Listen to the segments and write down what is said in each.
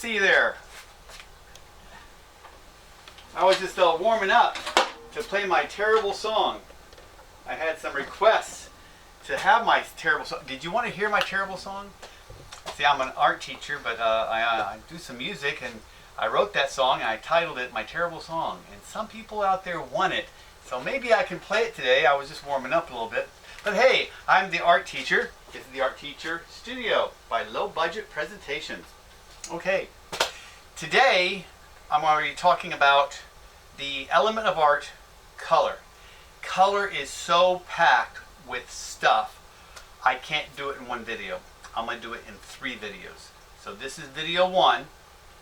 see you there. I was just warming up to play my terrible song. I had some requests to have my terrible song. Did you want to hear my terrible song? See, I'm an art teacher, but I do some music, and I wrote that song and I titled it My Terrible Song. And some people out there want it, so maybe I can play it today. I was just warming up a little bit. But hey, I'm the art teacher. This is the Art Teacher Studio by Low Budget Presentations. Okay, today I'm already talking about the element of art, color. Color is so packed with stuff, I can't do it in one video. I'm going to do it in 3 videos. So this is video 1,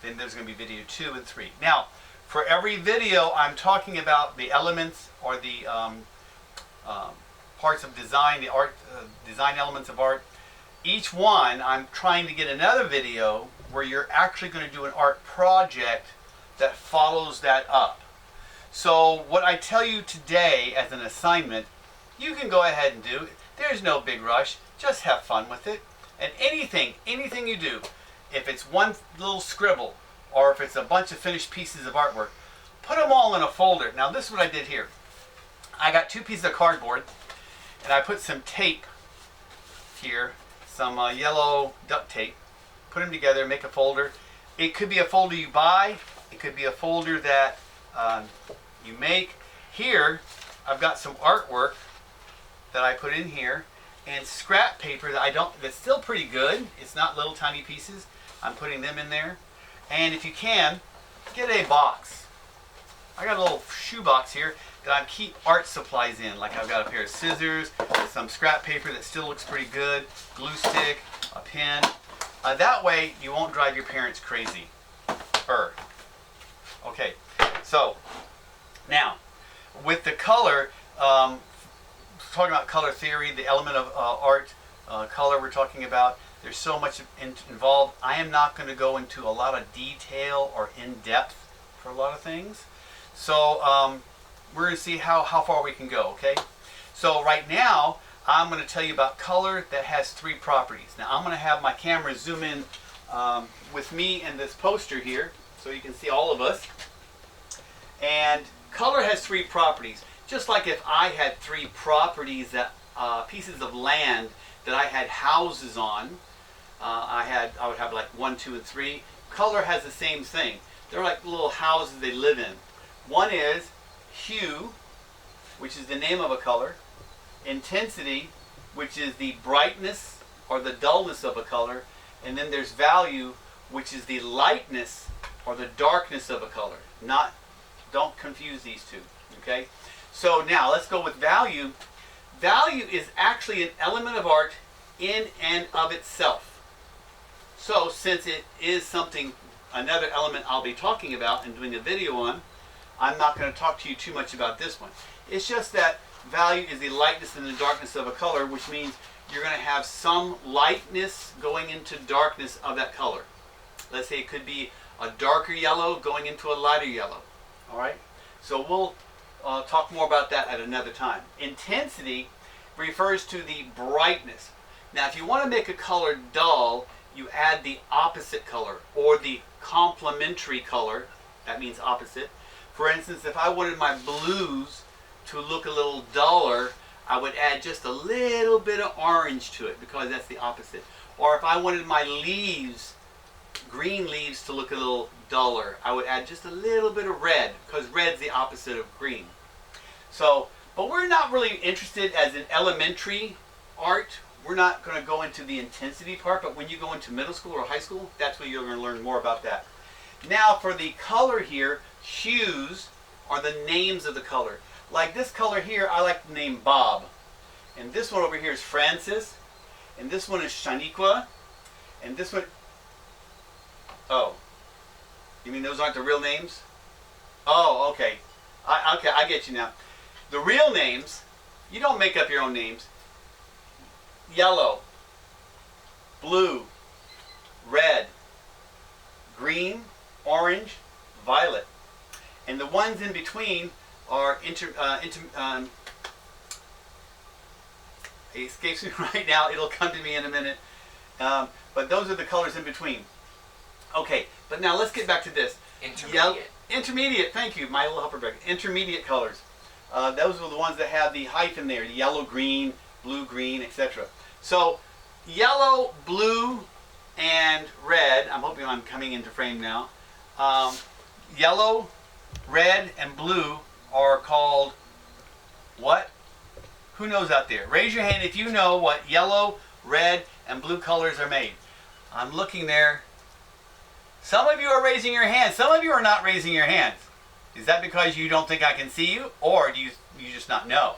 then there's going to be video 2 and 3. Now, for every video I'm talking about the elements or the parts of design, the art, design elements of art. Each one I'm trying to get another video where you're actually going to do an art project that follows that up. So what I tell you today as an assignment, you can go ahead and do. There's no big rush. Just have fun with it. And anything you do, if it's one little scribble or if it's a bunch of finished pieces of artwork, put them all in a folder. Now this is what I did here. I got 2 pieces of cardboard and I put some tape here, some yellow duct tape, put them together, make a folder. It could be a folder you buy, it could be a folder that you make. Here I've got some artwork that I put in here and scrap paper that's still pretty good. It's not little tiny pieces. I'm putting them in there. And if you can, get a box. I got a little shoe box here that I keep art supplies in. Like I've got a pair of scissors, some scrap paper that still looks pretty good, glue stick, a pen. That way you won't drive your parents crazy. Okay, so now with the color, talking about color theory, the element of art, color we're talking about, there's so much involved. I am not going to go into a lot of detail or in-depth for a lot of things. So we're going to see how far we can go, okay? So right now, I'm going to tell you about color that has 3 properties. Now I'm going to have my camera zoom in with me and this poster here so you can see all of us. And color has 3 properties. Just like if I had 3 properties, that pieces of land that I had houses on, I would have like 1, 2, and 3. Color has the same thing. They're like little houses they live in. One is hue, which is the name of a color. Intensity, which is the brightness or the dullness of a color. And then there's value, which is the lightness or the darkness of a color. Don't confuse these 2, okay? So now let's go with value. Value is actually an element of art in and of itself. So since it is something, another element I'll be talking about and doing a video on, I'm not going to talk to you too much about this one. It's just that value is the lightness and the darkness of a color, which means you're going to have some lightness going into darkness of that color. Let's say it could be a darker yellow going into a lighter yellow. All right? So we'll talk more about that at another time. Intensity refers to the brightness. Now, if you want to make a color dull, you add the opposite color or the complementary color. That means opposite. For instance, if I wanted my blues to look a little duller, I would add just a little bit of orange to it because that's the opposite. Or if I wanted my leaves, green leaves, to look a little duller, I would add just a little bit of red because red's the opposite of green. So, but we're not really interested as in elementary art. We're not going to go into the intensity part, but when you go into middle school or high school, that's where you're going to learn more about that. Now for the color here, hues are the names of the color. Like this color here, I like the name Bob. And this one over here is Francis. And this one is Shaniqua. And this one, oh, you mean those aren't the real names? Oh, okay. I get you now. The real names, you don't make up your own names. Yellow, blue, red, green, orange, violet. And the ones in between are it escapes me right now. It'll come to me in a minute. But those are the colors in between. Okay, but now let's get back to this. Intermediate. Intermediate, thank you, my little helper back. Intermediate colors. Those are the ones that have the hyphen there, yellow, green, blue, green, etc. So, yellow, blue, and red, I'm hoping I'm coming into frame now. Yellow, red, and blue are called what? Who knows out there? Raise your hand if you know what yellow, red, and blue colors are made. I'm looking there. Some of you are raising your hands. Some of you are not raising your hands. Is that because you don't think I can see you? Or do you just not know?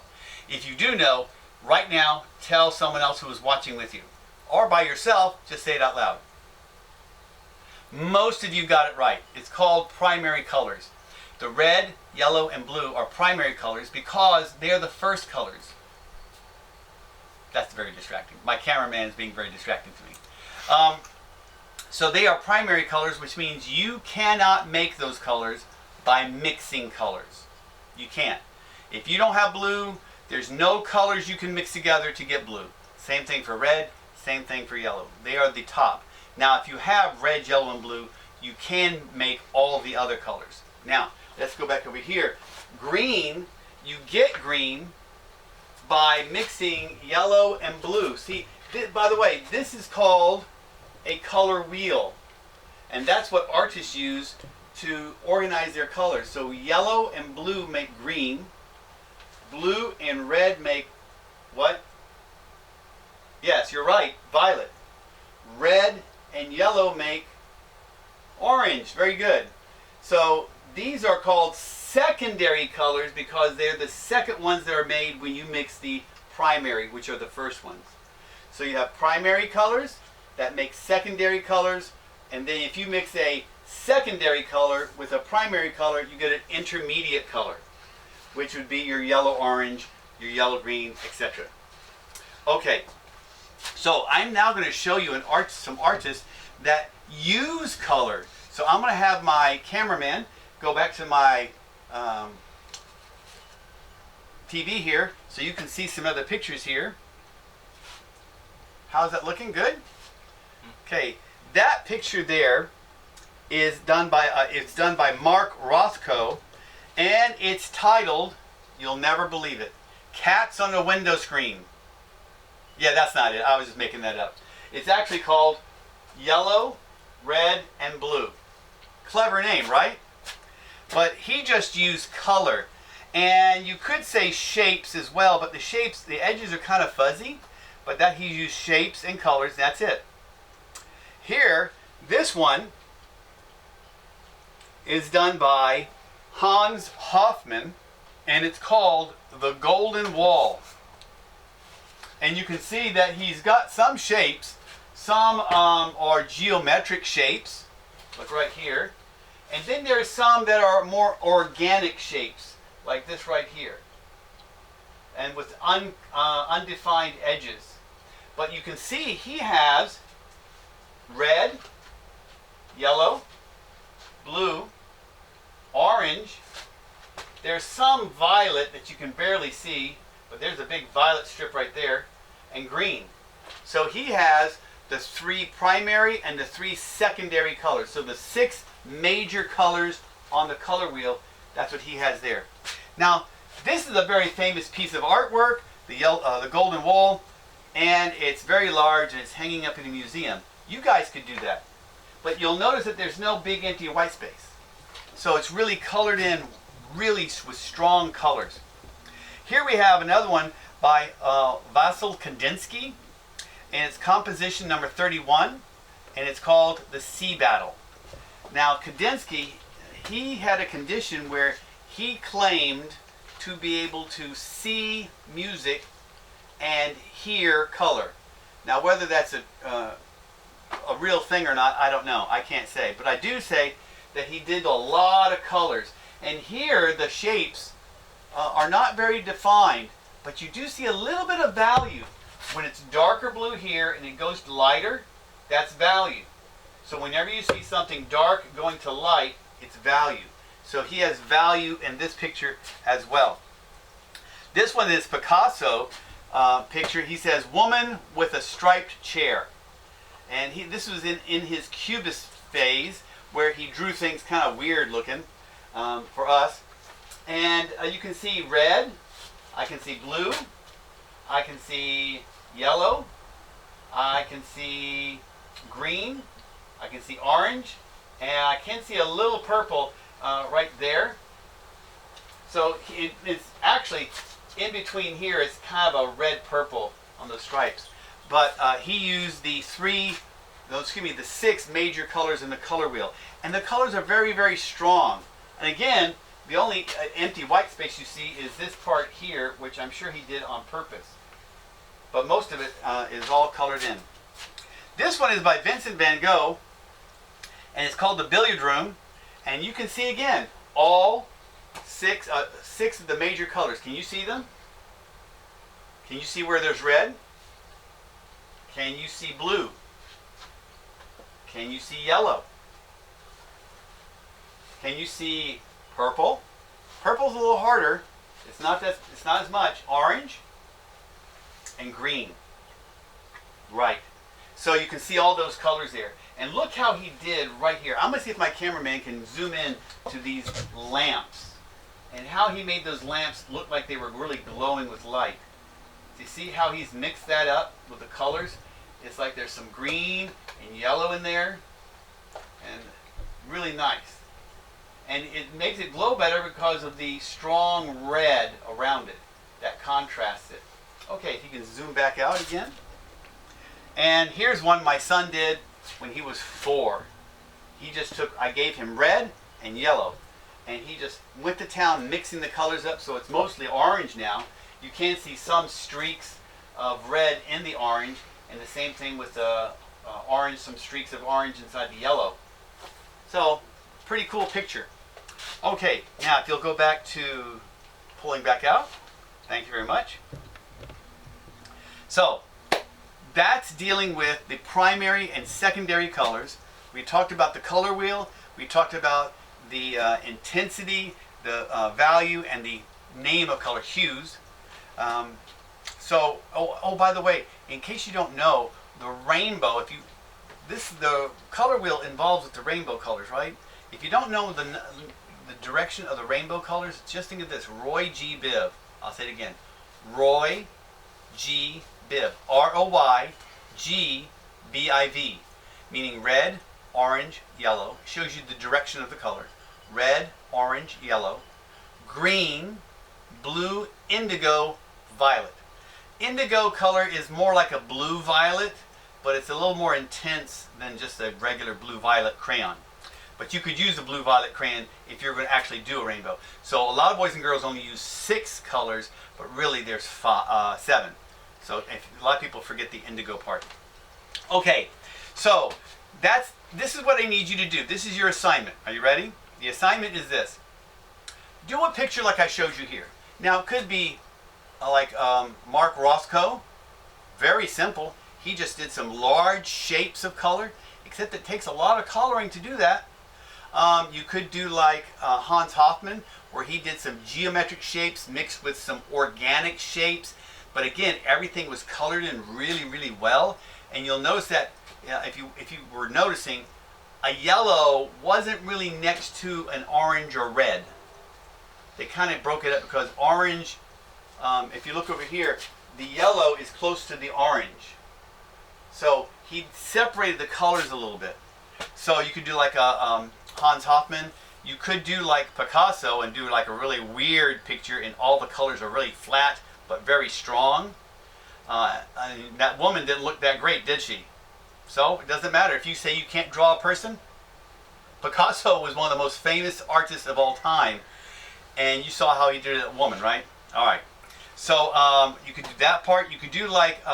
If you do know, right now, tell someone else who is watching with you. Or by yourself, just say it out loud. Most of you got it right. It's called primary colors. The red, yellow, and blue are primary colors because they're the first colors. That's very distracting. My cameraman is being very distracting to me. So they are primary colors, which means you cannot make those colors by mixing colors. You can't. If you don't have blue, there's no colors you can mix together to get blue. Same thing for red, same thing for yellow. They are the top. Now, if you have red, yellow, and blue, you can make all the other colors. Now, let's go back over here. Green, you get green by mixing yellow and blue. See, by the way, this is called a color wheel. And that's what artists use to organize their colors. So yellow and blue make green. Blue and red make what? Yes, you're right, violet. Red and yellow make orange. Very good. So these are called secondary colors because they're the second ones that are made when you mix the primary, which are the first ones. So you have primary colors that make secondary colors, and then if you mix a secondary color with a primary color, you get an intermediate color, which would be your yellow orange, your yellow green, etc. Okay, so I'm now going to show you some artists that use color. So I'm going to have my cameraman go back to my TV here so you can see some other pictures here. How's that looking? Good? Okay, that picture there is done by Mark Rothko, and it's titled, you'll never believe it, Cats on a Window Screen. Yeah, that's not it. I was just making that up. It's actually called Yellow, Red, and Blue. Clever name, right? But he just used color. And you could say shapes as well, but the edges are kind of fuzzy. But that he used shapes and colors, that's it. Here, this one is done by Hans Hofmann, and it's called The Golden Wall. And you can see that he's got some shapes. Some are geometric shapes. Look right here. And then there's some that are more organic shapes, like this right here. And with undefined edges. But you can see he has red, yellow, blue, orange. There's some violet that you can barely see, but there's a big violet strip right there, and green. So he has the 3 primary and the 3 secondary colors. So the 6 major colors on the color wheel, that's what he has there. Now, this is a very famous piece of artwork, the Golden Wall, and it's very large and it's hanging up in a museum. You guys could do that. But you'll notice that there's no big empty white space. So it's really colored in really with strong colors. Here we have another one by Vasil Kandinsky, and it's composition number 31, and it's called The Sea Battle. Now Kandinsky, he had a condition where he claimed to be able to see music and hear color. Now whether that's a real thing or not, I don't know. I can't say. But I do say that he did a lot of colors. And here the shapes are not very defined, but you do see a little bit of value. When it's darker blue here and it goes to lighter, that's value. So whenever you see something dark going to light, it's value. So he has value in this picture as well. This one is Picasso picture. He says, woman with a striped chair. And this was in his Cubist phase where he drew things kind of weird looking for us. And you can see red, I can see blue, I can see yellow, I can see green, I can see orange, and I can see a little purple right there. So it's actually in between here. It's kind of a red purple on those stripes. But he used the the 6 major colors in the color wheel. And the colors are very, very strong. And again, the only empty white space you see is this part here, which I'm sure he did on purpose. But most of it is all colored in. This one is by Vincent van Gogh, and it's called The Billiard Room. And you can see again, all 6 of the major colors. Can you see them? Can you see where there's red? Can you see blue? Can you see yellow? Can you see purple? Purple's a little harder. It's not as much. Orange and green. Right. So you can see all those colors there. And look how he did right here. I'm going to see if my cameraman can zoom in to these lamps. And how he made those lamps look like they were really glowing with light. Do you see how he's mixed that up with the colors? It's like there's some green and yellow in there. And really nice. And it makes it glow better because of the strong red around it that contrasts it. Okay, if you can zoom back out again. And here's one my son did when he was 4. I gave him red and yellow. And he just went to town mixing the colors up, so it's mostly orange now. You can see some streaks of red in the orange, and the same thing with the orange, some streaks of orange inside the yellow. So, pretty cool picture. Okay, now if you'll go back to pulling back out. Thank you very much. So, that's dealing with the primary and secondary colors. We talked about the color wheel. We talked about the intensity, the value, and the name of color, hues. By the way, in case you don't know, the rainbow, the color wheel involves with the rainbow colors, right? If you don't know the direction of the rainbow colors, just think of this, Roy G. Biv. I'll say it again, Roy G. Biv, R-O-Y-G-B-I-V, meaning red, orange, yellow. Shows you the direction of the color. Red, orange, yellow, green, blue, indigo, violet. Indigo color is more like a blue violet, but it's a little more intense than just a regular blue violet crayon. But you could use a blue violet crayon if you're going to actually do a rainbow. So a lot of boys and girls only use 6 colors, but really there's 7. So a lot of people forget the indigo part. Okay, so this is what I need you to do. This is your assignment. Are you ready? The assignment is this. Do a picture like I showed you here. Now it could be like Mark Roscoe. Very simple. He just did some large shapes of color, except it takes a lot of coloring to do that. You could do like Hans Hofmann, where he did some geometric shapes mixed with some organic shapes. But again, everything was colored in really, really well. And you'll notice that if you were noticing, a yellow wasn't really next to an orange or red. They kind of broke it up because orange, if you look over here, the yellow is close to the orange. So he separated the colors a little bit. So you could do like a Hans Hofmann. You could do like Picasso and do like a really weird picture and all the colors are really flat but very strong. That woman didn't look that great, did she? So it doesn't matter if you say you can't draw a person. Picasso was one of the most famous artists of all time, and you saw how he did a woman, right? All right. So you could do that part. You could do like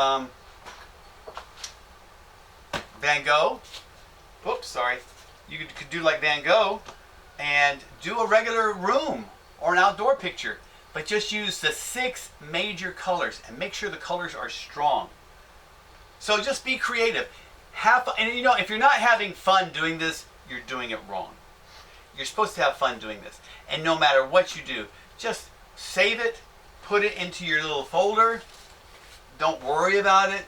Van Gogh. Whoops, sorry. You could do like Van Gogh and do a regular room or an outdoor picture, but just use the 6 major colors and make sure the colors are strong. So just be creative. Have fun. And you know, if you're not having fun doing this, you're doing it wrong. You're supposed to have fun doing this. And no matter what you do, just save it, put it into your little folder. Don't worry about it.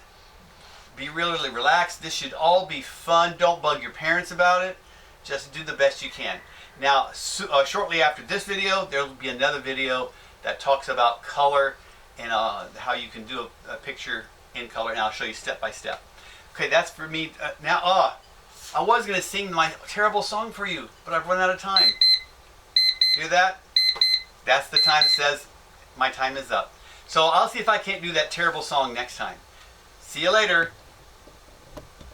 Be really relaxed. This should all be fun. Don't bug your parents about it. Just do the best you can. Now, shortly after this video, there will be another video that talks about color and how you can do a picture in color, and I'll show you step by step. Okay, that's for me. Now, I was going to sing my terrible song for you, but I've run out of time. Hear that? That's the time that says my time is up. So I'll see if I can't do that terrible song next time. See you later.